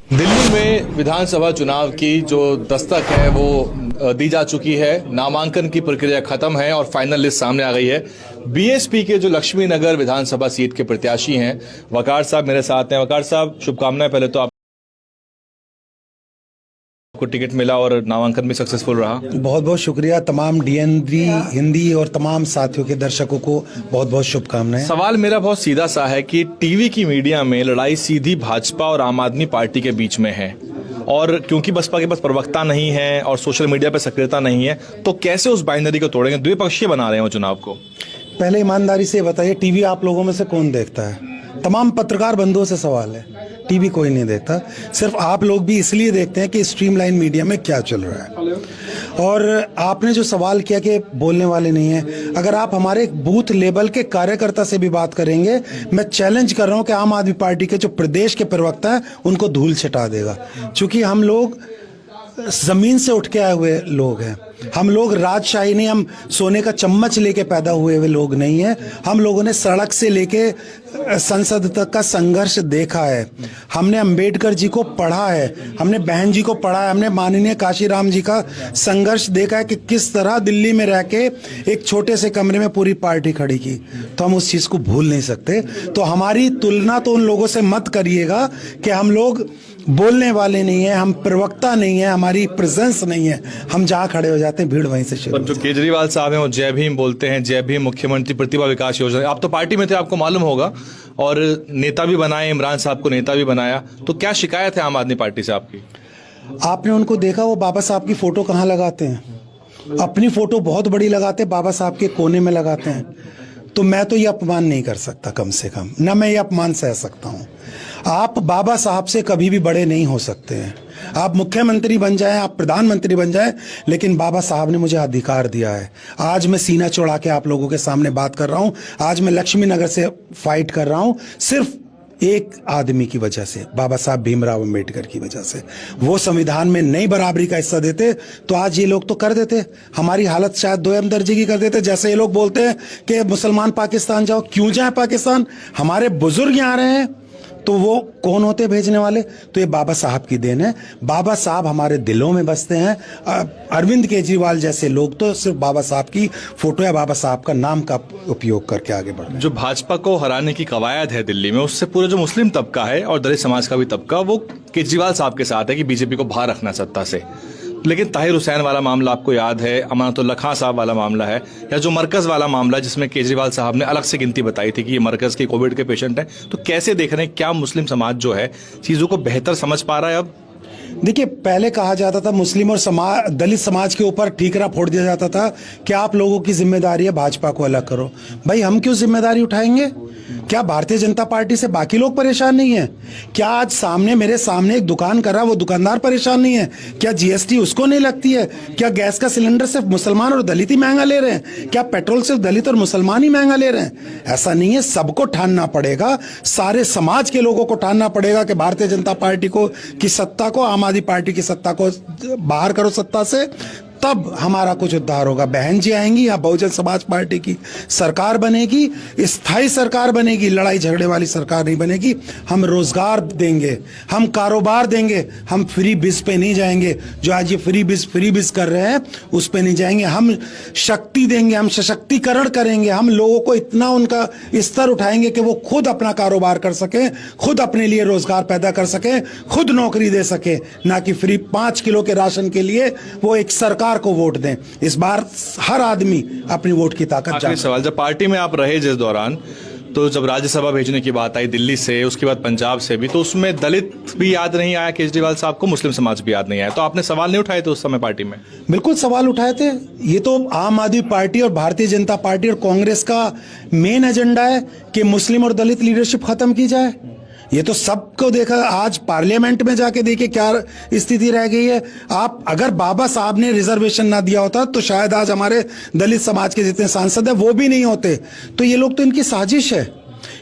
दिल्ली में विधानसभा चुनाव की जो दस्तक है वो दी जा चुकी है। नामांकन की प्रक्रिया खत्म है और फाइनल लिस्ट सामने आ गई है। बीएसपी के जो लक्ष्मी नगर विधानसभा सीट के प्रत्याशी हैं वकार साहब मेरे साथ हैं। वकार साहब, शुभकामनाएं। पहले तो आपको टिकट मिला और नामांकन भी सक्सेसफुल रहा। बहुत बहुत शुक्रिया। तमाम डीएनडी हिंदी और तमाम साथियों के दर्शकों को बहुत बहुत शुभकामनाएं। सवाल मेरा बहुत सीधा सा है कि टीवी की मीडिया में लड़ाई सीधी भाजपा और आम आदमी पार्टी के बीच में है, और क्योंकि बसपा के पास प्रवक्ता नहीं है और सोशल मीडिया पर सक्रियता नहीं है, तो कैसे उस बाइनरी को तोड़ेंगे? द्विपक्षीय बना रहे हैं वो चुनाव को। पहले ईमानदारी से बताइए, टीवी आप लोगों में से कौन देखता है? तमाम पत्रकार बंधुओं से सवाल है, टीवी कोई नहीं देखता। सिर्फ आप लोग भी इसलिए देखते हैं कि स्ट्रीमलाइन मीडिया में क्या चल रहा है। और आपने जो सवाल किया कि बोलने वाले नहीं है, अगर आप हमारे बूथ लेवल के कार्यकर्ता से भी बात करेंगे, मैं चैलेंज कर रहा हूं कि आम आदमी पार्टी के जो प्रदेश के प्रवक्ता हैं उनको धूल छिटा देगा। क्योंकि हम लोग जमीन से उठ के आए हुए लोग हैं। हम लोग राजशाही नहीं, हम सोने का चम्मच लेके पैदा हुए हुए लोग नहीं हैं। हम लोगों ने सड़क से लेके संसद तक का संघर्ष देखा है। हमने अंबेडकर जी को पढ़ा है, हमने बहन जी को पढ़ा है, हमने माननीय काशीराम जी का संघर्ष देखा है कि किस तरह दिल्ली में रह के एक छोटे से कमरे में पूरी पार्टी खड़ी की। तो हम उस चीज को भूल नहीं सकते। तो हमारी तुलना तो उन लोगों से मत करिएगा कि हम लोग बोलने वाले नहीं है, हम प्रवक्ता नहीं है, हमारी प्रेजेंस नहीं है। हम जहाँ खड़े हो जाते हैं भीड़ वहीं से शुरू। जो केजरीवाल साहब हैं वो जय भीम बोलते हैं, जय भीम मुख्यमंत्री प्रतिभा विकास योजना। आप तो पार्टी में थे, आपको मालूम होगा, और नेता भी बनाए, इमरान साहब को नेता भी बनाया। तो क्या शिकायत है आम आदमी पार्टी से आपकी? आपने उनको देखा वो बाबा साहब की फोटो कहाँ लगाते हैं? अपनी फोटो बहुत बड़ी लगाते, बाबा साहब के कोने में लगाते हैं। तो मैं तो ये अपमान नहीं कर सकता, कम से कम ना मैं ये अपमान सह सकता हूँ। आप बाबा साहब से कभी भी बड़े नहीं हो सकते हैं। आप मुख्यमंत्री बन जाएं, आप प्रधानमंत्री बन जाएं, लेकिन बाबा साहब ने मुझे अधिकार दिया है। आज मैं सीना चौड़ा के आप लोगों के सामने बात कर रहा हूं। आज मैं लक्ष्मी नगर से फाइट कर रहा हूं सिर्फ एक आदमी की वजह से, बाबा साहब भीमराव अंबेडकर की वजह से। वो संविधान में नई बराबरी का हिस्सा देते तो आज ये लोग तो कर देते, हमारी हालत शायद दोयम दर्जे की कर देते। जैसे ये लोग बोलते हैं कि मुसलमान पाकिस्तान जाओ, क्यों जाए पाकिस्तान? हमारे बुजुर्ग यहाँ रहे हैं, तो वो कौन होते भेजने वाले? तो ये बाबा साहब की देन है। बाबा साहब हमारे दिलों में बसते हैं। अरविंद केजरीवाल जैसे लोग तो सिर्फ बाबा साहब की फोटो या बाबा साहब का नाम का उपयोग करके आगे बढ़ रहे हैं। जो भाजपा को हराने की कवायद है दिल्ली में, उससे पूरा जो मुस्लिम तबका है और दलित समाज का भी तबका, वो केजरीवाल साहब के साथ है कि बीजेपी को बाहर रखना सत्ता से। लेकिन ताहिर हुसैन वाला मामला आपको याद है, अमानतुल्लाह खां साहब वाला मामला है, या जो मरकज वाला मामला जिसमें केजरीवाल साहब ने अलग से गिनती बताई थी कि ये मरकज के कोविड के पेशेंट हैं। तो कैसे देख रहे हैं, क्या मुस्लिम समाज जो है चीजों को बेहतर समझ पा रहा है अब? देखिए, पहले कहा जाता था मुस्लिम और दलित समाज के ऊपर ठीकरा फोड़ दिया जाता था कि आप लोगों की जिम्मेदारी है भाजपा को अलग करो। भाई, हम क्यों जिम्मेदारी उठाएंगे? क्या भारतीय जनता पार्टी से बाकी लोग परेशान नहीं है? क्या आज मेरे सामने एक दुकान कर रहा वो दुकानदार परेशान नहीं है? क्या जीएसटी उसको नहीं लगती है? क्या गैस का सिलेंडर सिर्फ मुसलमान और दलित ही महंगा ले रहे हैं? क्या पेट्रोल सिर्फ दलित और मुसलमान ही महंगा ले रहे हैं? ऐसा नहीं है, सबको ठानना पड़ेगा, सारे समाज के लोगों को ठानना पड़ेगा कि भारतीय जनता पार्टी को की सत्ता को, आम आदमी पार्टी की सत्ता को बाहर करो सत्ता से, तब हमारा कुछ उद्धार होगा। बहन जी आएंगी, या बहुजन समाज पार्टी की सरकार बनेगी, स्थायी सरकार बनेगी, लड़ाई झगड़े वाली सरकार नहीं बनेगी। हम रोजगार देंगे, हम कारोबार देंगे, हम फ्री बीज पे नहीं जाएंगे। जो आज ये फ्री बीज कर रहे हैं उस पे नहीं जाएंगे। हम शक्ति देंगे, हम सशक्तिकरण करेंगे, हम लोगों को इतना उनका स्तर उठाएंगे कि वो खुद अपना कारोबार कर सके, खुद अपने लिए रोजगार पैदा कर सके, खुद नौकरी दे सके, ना कि फ्री 5 किलो के राशन के लिए वो एक सरकार को वोट दें। इस बार हर आदमी अपनी वोट की ताकत जाने। सवाल, जब पार्टी में आप रहे जिस दौरान, तो जब राज्यसभा भेजने की बात आई दिल्ली से, उसके बाद पंजाब से भी, तो उसमें दलित भी याद नहीं आया केजरीवाल साहब को, मुस्लिम समाज भी याद नहीं आया। तो आपने सवाल नहीं उठाए थे उस समय पार्टी में? बिल्कुल सवाल उठाए थे। ये तो आम आदमी पार्टी और भारतीय जनता पार्टी और कांग्रेस का मेन एजेंडा है कि मुस्लिम और दलित लीडरशिप खत्म की जाए। ये तो सबको देखा, आज पार्लियामेंट में जाके देखिए क्या स्थिति रह गई है। आप अगर बाबा साहब ने रिजर्वेशन ना दिया होता तो शायद आज हमारे दलित समाज के जितने सांसद हैं वो भी नहीं होते। तो ये लोग तो इनकी साजिश है।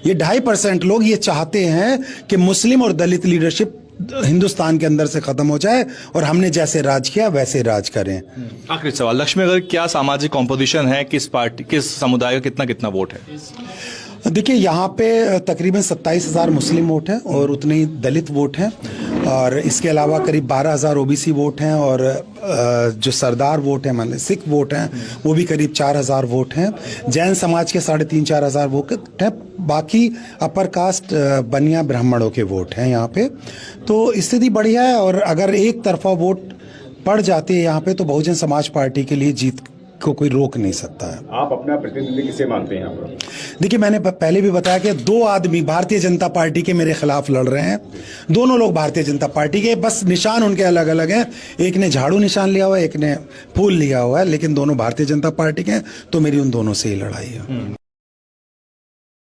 ये 2.5% लोग ये चाहते हैं कि मुस्लिम और दलित लीडरशिप हिंदुस्तान के अंदर से खत्म हो जाए और हमने जैसे राज किया वैसे राज करें। आखिरी सवाल, लक्ष्मी नगर क्या सामाजिक कॉम्पोजिशन है? किस पार्टी, किस समुदाय का कितना कितना वोट है? देखिए यहाँ पे तकरीबन 27,000 मुस्लिम वोट हैं और उतने ही दलित वोट हैं, और इसके अलावा करीब 12,000 ओबीसी वोट हैं, और जो सरदार वोट हैं मान सिख वोट हैं वो भी करीब 4,000 वोट हैं। जैन समाज के 3,500-4 हज़ार वोट हैं। बाकी अपर कास्ट बनिया ब्राह्मणों के वोट हैं यहाँ पे। तो स्थिति बढ़िया है, और अगर एक तरफा वोट पड़ जाते हैं यहाँ पे तो बहुजन समाज पार्टी के लिए जीत को कोई रोक नहीं सकता है। आप अपना प्रतिनिधि किसे मानते हैं यहाँ पर? देखिए मैंने पहले भी बताया कि 2 आदमी भारतीय जनता पार्टी के मेरे खिलाफ लड़ रहे हैं। दोनों लोग भारतीय जनता पार्टी के, बस निशान उनके अलग अलग हैं। एक ने झाड़ू निशान लिया हुआ है, एक ने फूल लिया हुआ है, लेकिन दोनों भारतीय जनता पार्टी के हैं, तो मेरी उन दोनों से ही लड़ाई है।